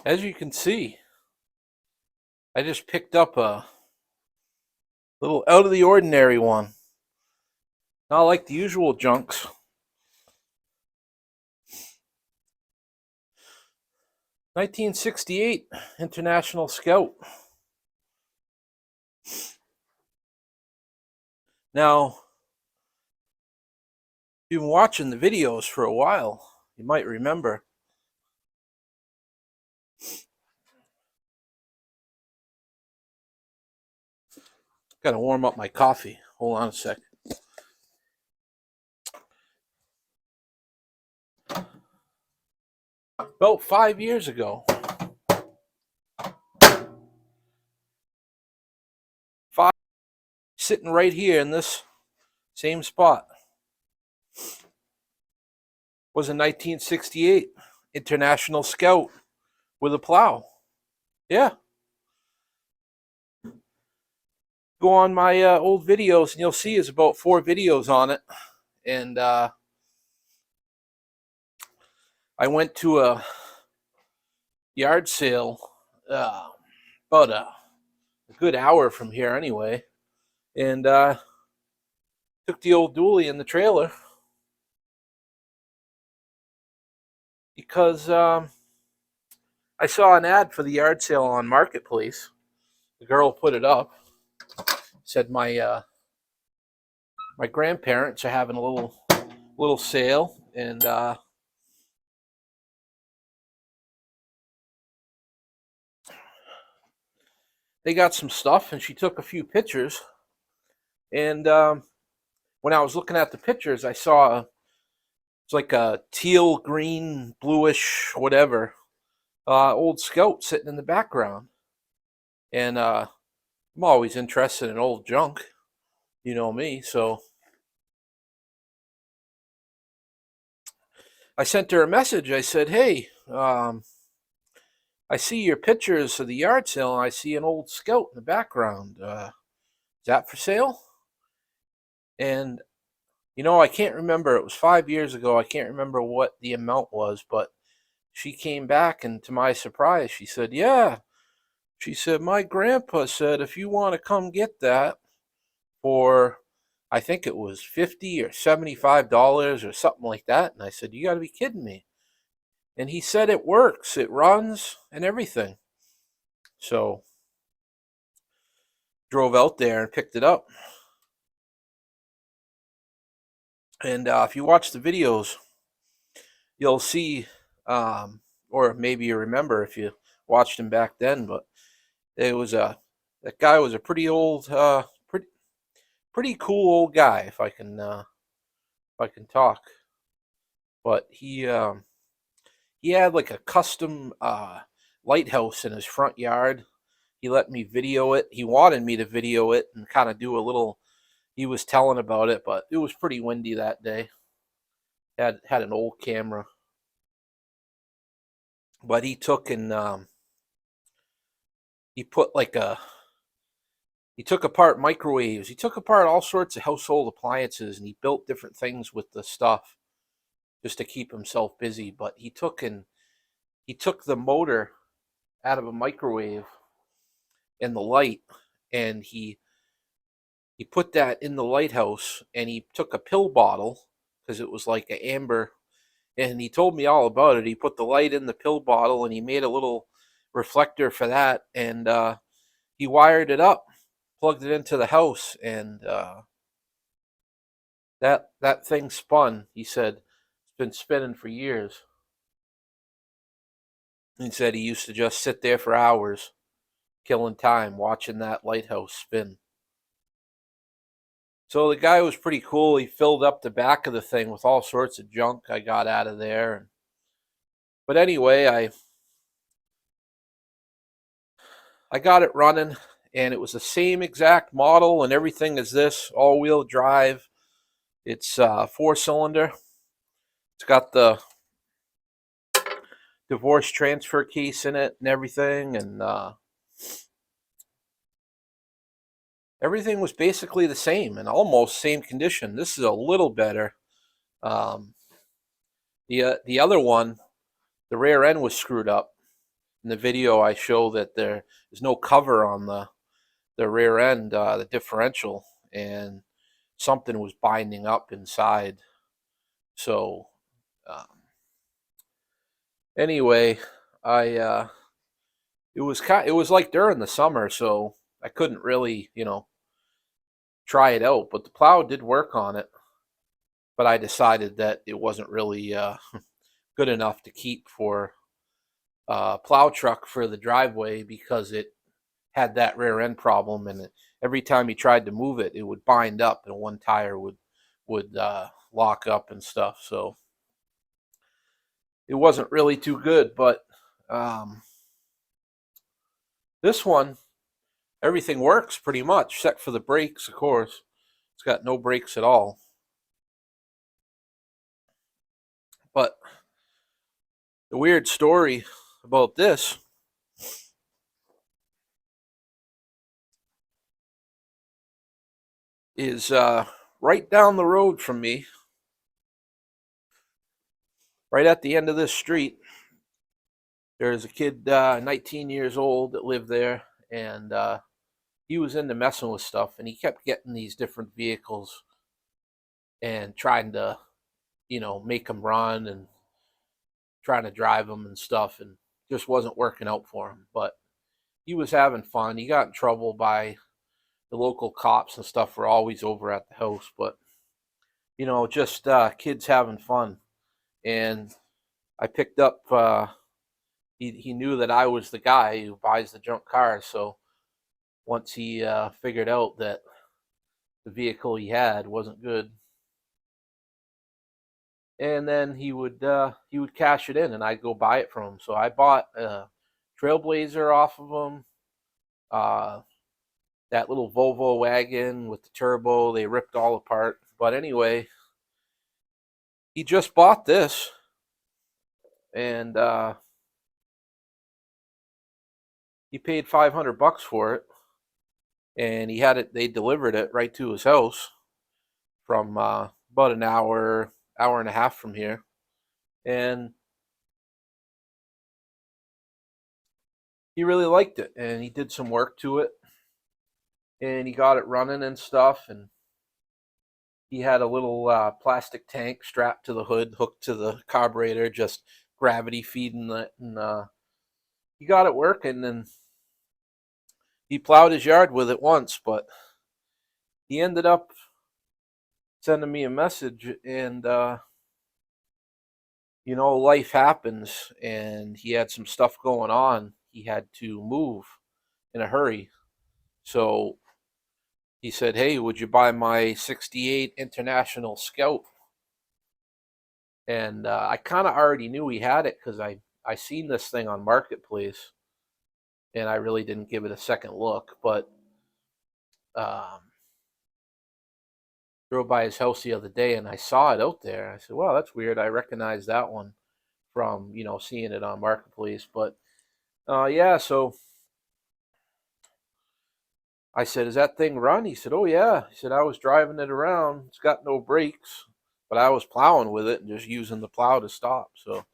As you can see, I just picked up a little out of the ordinary one. Not like the usual junks. 1968 International Scout. Now, if you've been watching the videos for a while, you might remember gotta warm up my coffee. Hold on a sec. About 5 years ago, sitting right here in this same spot, was a 1968 International Scout with a plow. Yeah. Go on my old videos and you'll see there's about 4 videos on it. And I went to a yard sale about a good hour from here anyway, and took the old dually in the trailer because I saw an ad for the yard sale on Marketplace. The girl put it up, said my grandparents are having a little sale, and they got some stuff, and she took a few pictures. And when I was looking at the pictures, I saw it's like a teal, green, bluish, whatever, old Scout sitting in the background. And I'm always interested in old junk, you know me, so I sent her a message. I said, hey, I see your pictures of the yard sale, and I see an old Scout in the background. Is that for sale? And, I can't remember. It was 5 years ago. I can't remember what the amount was, but she came back, and to my surprise, she said, yeah. She said, my grandpa said, if you want to come get that for, I think it was $50 or $75 or something like that. And I said, you got to be kidding me. And he said it works, it runs and everything. So drove out there and picked it up. And if you watch the videos, you'll see, or maybe you remember if you watched him back then, but it was that guy was a pretty old, pretty cool old guy, if I can talk. But he had like a custom lighthouse in his front yard. He let me video it. He wanted me to video it and kind of do a little. He was telling about it, but it was pretty windy that day. Had an old camera, but he took and he put like he took apart microwaves. He took apart all sorts of household appliances, and he built different things with the stuff just to keep himself busy. But he took the motor out of a microwave and the light, and he put that in the lighthouse, and he took a pill bottle because it was like an amber, and he told me all about it. He put the light in the pill bottle, and he made a little reflector for that, and he wired it up, plugged it into the house, and that thing spun. He said it's been spinning for years. He said he used to just sit there for hours, killing time, watching that lighthouse spin. So the guy was pretty cool. He filled up the back of the thing with all sorts of junk I got out of there. But anyway, I got it running, and it was the same exact model and everything as this, all-wheel drive. It's 4-cylinder. It's got the divorce transfer case in it and everything, and everything was basically the same and almost same condition. This is a little better. The other one, the rear end was screwed up, In the video, I show that there is no cover on the rear end, the differential, and something was binding up inside. So anyway, I it was like during the summer, so I couldn't really try it out. But the plow did work on it. But I decided that it wasn't really good enough to keep for a plow truck for the driveway because it had that rear end problem, and every time you tried to move it, it would bind up, and one tire would lock up and stuff. So it wasn't really too good. But um, this one, everything works pretty much, except for the brakes, of course. It's got no brakes at all. But the weird story about this is right down the road from me, right at the end of this street. There's a kid, 19 years old, that lived there, and he was into messing with stuff, and he kept getting these different vehicles and trying to, make them run and trying to drive them and stuff, and just wasn't working out for him. But he was having fun. He got in trouble by the local cops and stuff. Were always over at the house, but just kids having fun. And I picked up. He knew that I was the guy who buys the junk cars. So once he figured out that the vehicle he had wasn't good, and then he would cash it in, and I'd go buy it from him. So I bought a Trailblazer off of him. Uh, that little Volvo wagon with the turbo, they ripped all apart. But anyway, he just bought this, and he paid $500 for it, and he had it. They delivered it right to his house from about an hour and a half from here, and he really liked it. And he did some work to it, and he got it running and stuff. And he had a little plastic tank strapped to the hood, hooked to the carburetor, just gravity feeding it, and he got it working. And he plowed his yard with it once, but he ended up sending me a message, and life happens, and he had some stuff going on. He had to move in a hurry. So he said, "Hey, would you buy my 68 International Scout?" And I kind of already knew he had it because I seen this thing on Marketplace, and I really didn't give it a second look. But um, drove by his house the other day, and I saw it out there. I said, "Wow, that's weird. I recognize that one from seeing it on Marketplace." But yeah, so I said, "Is that thing run?" He said, "Oh yeah." He said, "I was driving it around. It's got no brakes, but I was plowing with it and just using the plow to stop." So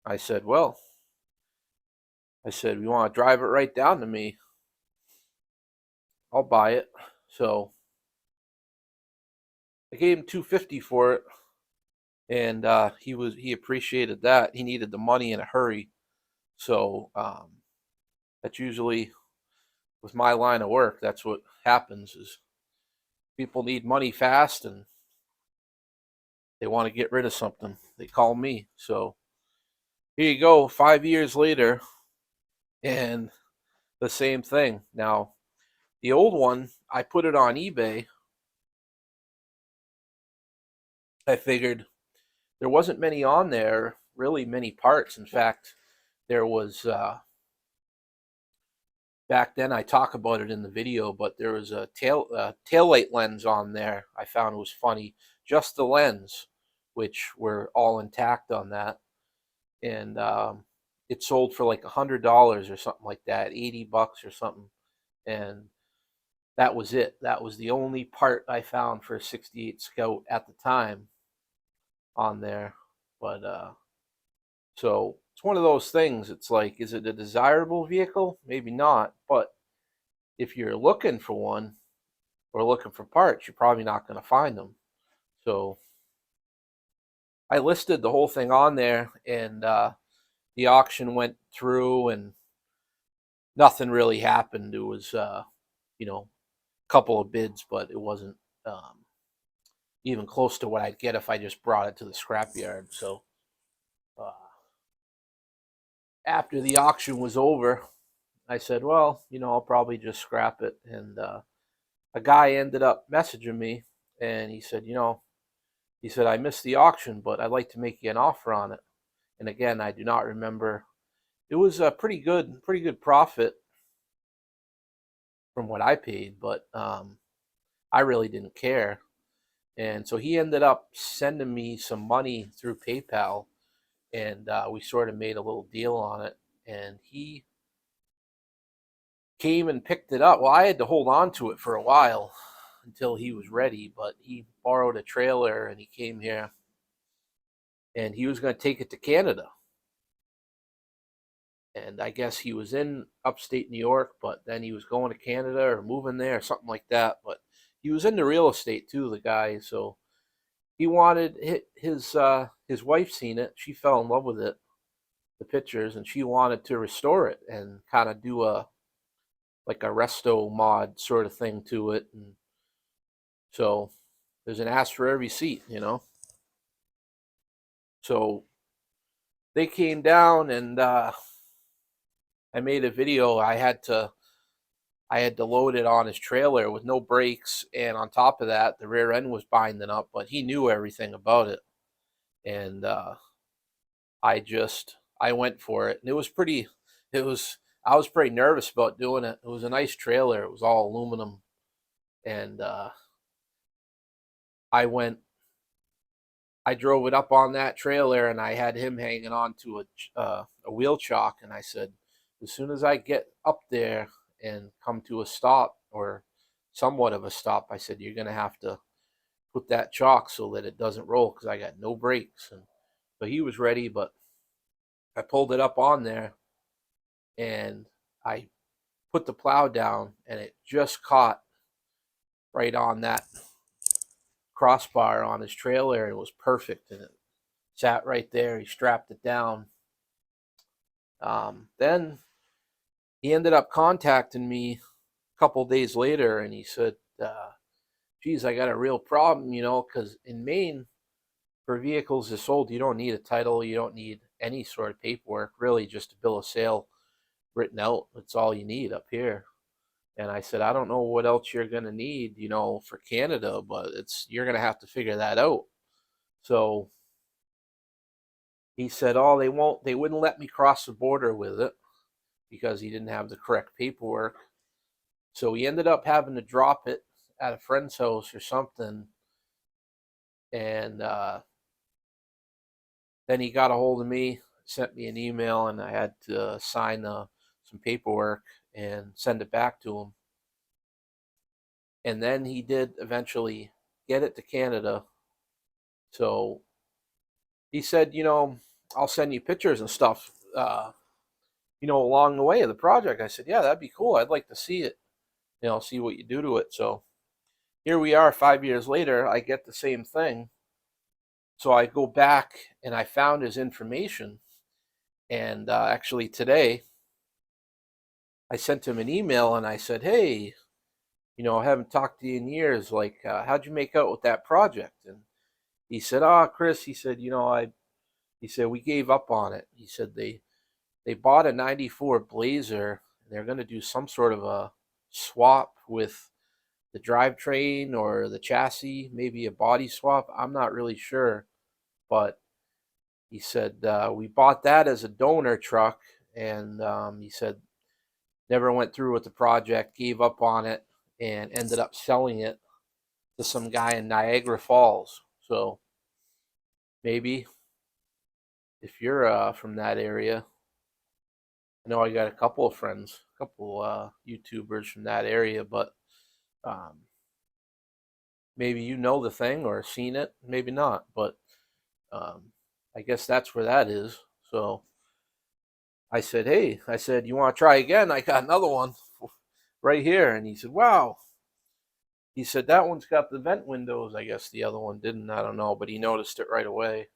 I said, "Well," I said, "you want to drive it right down to me? I'll buy it." So I gave him $250 for it, and he appreciated that. He needed the money in a hurry. So that's usually, with my line of work, that's what happens. Is people need money fast, and they want to get rid of something. They call me. So here you go, 5 years later, and the same thing. Now, the old one, I put it on eBay. I figured there wasn't many on there, really many parts. In fact, there was, back then, I talk about it in the video, but there was a tail light lens on there. I found was funny. Just the lens, which were all intact on that. And it sold for like $100 or something like that, $80 or something. And that was it. That was the only part I found for a 68 Scout at the time on there. But so it's one of those things. It's like, is it a desirable vehicle? Maybe not. But if you're looking for one or looking for parts, you're probably not going to find them. So I listed the whole thing on there, and the auction went through, and nothing really happened. It was, you know, a couple of bids, but it wasn't even close to what I'd get if I just brought it to the scrapyard. So uh, after the auction was over, I said, well, I'll probably just scrap it. And a guy ended up messaging me, and he said, I missed the auction, but I'd like to make you an offer on it. And again, I do not remember. It was a pretty good profit from what I paid, but I really didn't care. And so he ended up sending me some money through PayPal, and we sort of made a little deal on it. And he came and picked it up. Well, I had to hold on to it for a while until he was ready, but he borrowed a trailer and he came here, and he was going to take it to Canada. And I guess he was in upstate New York, but then he was going to Canada or moving there or something like that. But he was into real estate too, the guy. So he wanted his wife seen it. She fell in love with it, the pictures, and she wanted to restore it and kind of do a like a resto mod sort of thing to it. And so there's an ass for every seat. So they came down, and I made a video. I had to load it on his trailer with no brakes, and on top of that, the rear end was binding up, but he knew everything about it. And I went for it, and I was pretty nervous about doing it. It was a nice trailer. It was all aluminum, and I went. I drove it up on that trailer, and I had him hanging on to a wheel chock, and I said, as soon as I get up there and come to a stop or somewhat of a stop, I said, you're gonna have to put that chock so that it doesn't roll because I got no brakes. And so he was ready, but I pulled it up on there, and I put the plow down, and it just caught right on that crossbar on his trailer, and it was perfect, and it sat right there. He strapped it down. Then he ended up contacting me a couple days later, and he said, geez, I got a real problem, because in Maine, for vehicles that's sold, you don't need a title, you don't need any sort of paperwork, really just a bill of sale written out. That's all you need up here. And I said, I don't know what else you're going to need, for Canada, but you're going to have to figure that out. So he said, oh, they wouldn't let me cross the border with it because he didn't have the correct paperwork. So he ended up having to drop it at a friend's house or something. And then he got a hold of me, sent me an email, and I had to sign some paperwork and send it back to him. And then he did eventually get it to Canada. So he said, I'll send you pictures and stuff, along the way of the project. I said, yeah, that'd be cool. I'd like to see it, see what you do to it. So here we are 5 years later. I get the same thing. So I go back and I found his information. And actually today I sent him an email and I said, hey, I haven't talked to you in years. Like, how'd you make out with that project? And he said, Chris, he said, he said, we gave up on it. He said, they bought a 94 Blazer, and they're going to do some sort of a swap with the drivetrain or the chassis, maybe a body swap. I'm not really sure. But he said, we bought that as a donor truck. And he said, never went through with the project, gave up on it, and ended up selling it to some guy in Niagara Falls. So maybe if you're from that area, I know I got a couple of friends, a couple YouTubers from that area, but um, maybe you know the thing or seen it, maybe not. But I guess that's where that is. So I said, hey, I said, you want to try again? I got another one right here. And he said, wow. He said, that one's got the vent windows. I guess the other one didn't. I don't know, but he noticed it right away.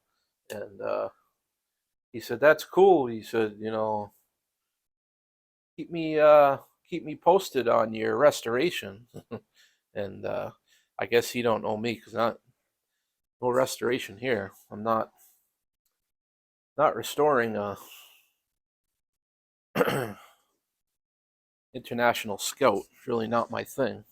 And he said, that's cool. He said, keep me posted on your restoration. And I guess he don't know me because no restoration here. I'm not restoring a international scout. It's really not my thing.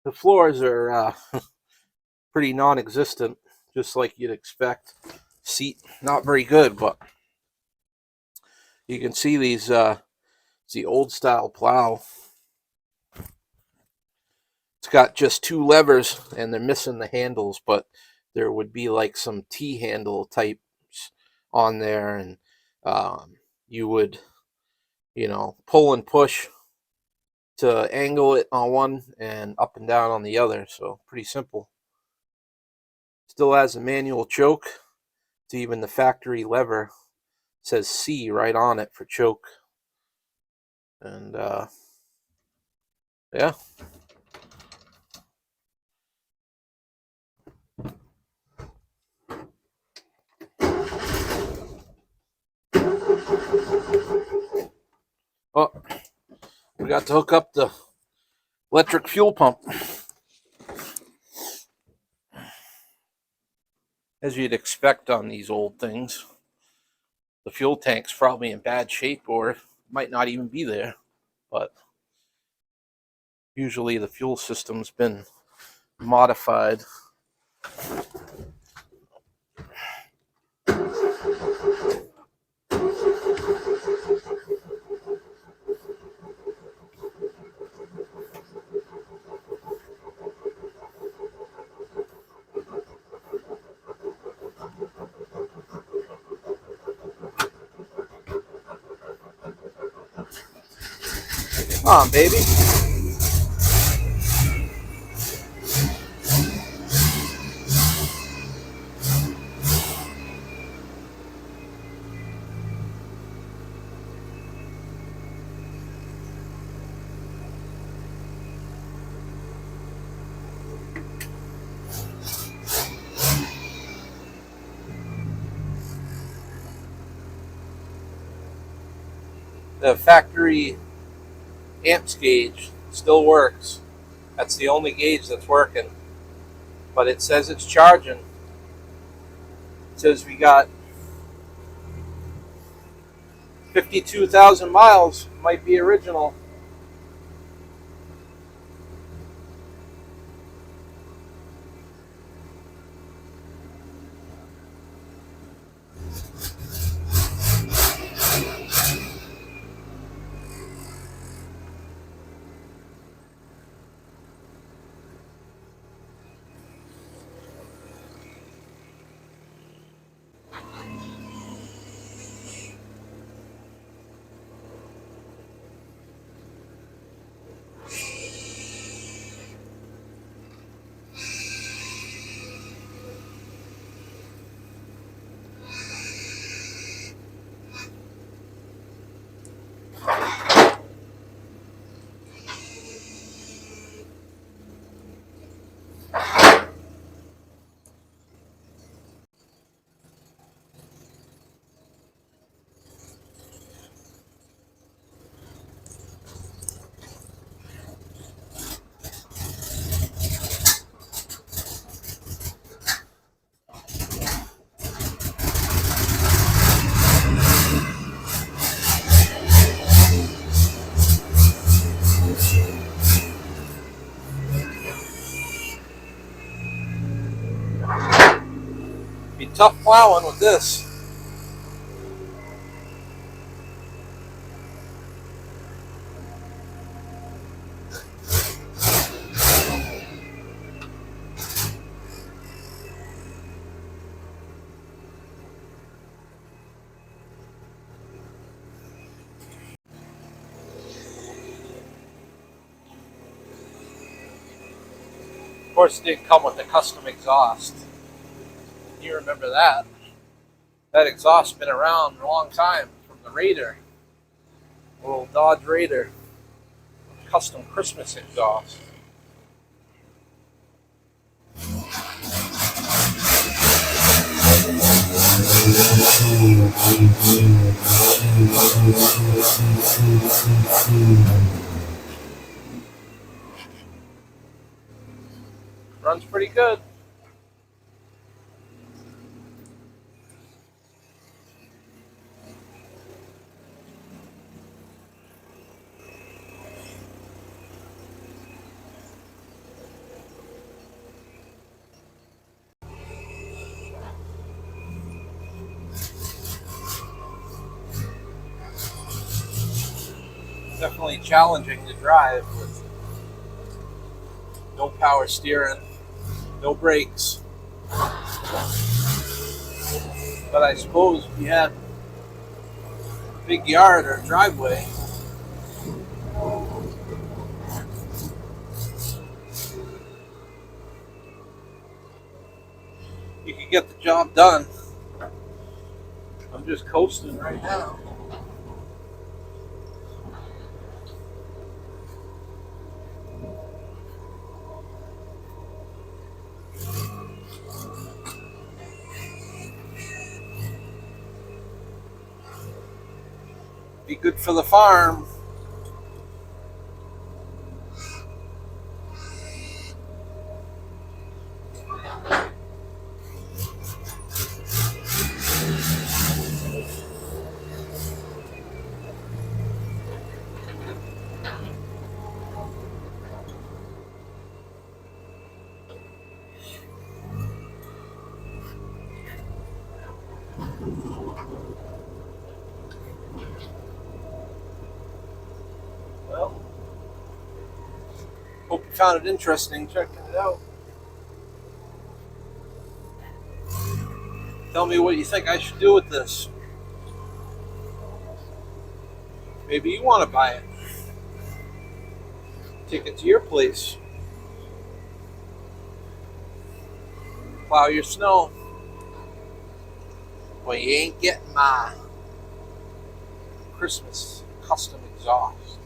The floors are pretty non-existent, just like you'd expect. Seat not very good, but you can see these. It's the old style plow. It's got just two levers, and they're missing the handles, but there would be like some T-handle types on there, and you would, pull and push to angle it on one and up and down on the other. So pretty simple. Still has a manual choke. It's even the factory lever says C right on it for choke. And yeah. Oh, we got to hook up the electric fuel pump. As you'd expect on these old things, the fuel tank's probably in bad shape or might not even be there. But usually the fuel system's been modified. Come on, baby. The factory amps gauge still works. That's the only gauge that's working. But it says it's charging. It says we got 52,000 miles. Might be original. Be tough plowing with this. Of course, it didn't come with a custom exhaust. You remember that. That exhaust's been around a long time from the Raider. Little Dodge Raider. Custom Christmas exhaust. Runs pretty good. Definitely challenging to drive with no power steering, no brakes. But I suppose if you had a big yard or driveway, you could get the job done. I'm just coasting right now. Be good for the farm. Well, hope you found it interesting checking it out. Tell me what you think I should do with this. Maybe you want to buy it. Take it to your place. Plow your snow. Well, you ain't getting my Christmas custom exhaust.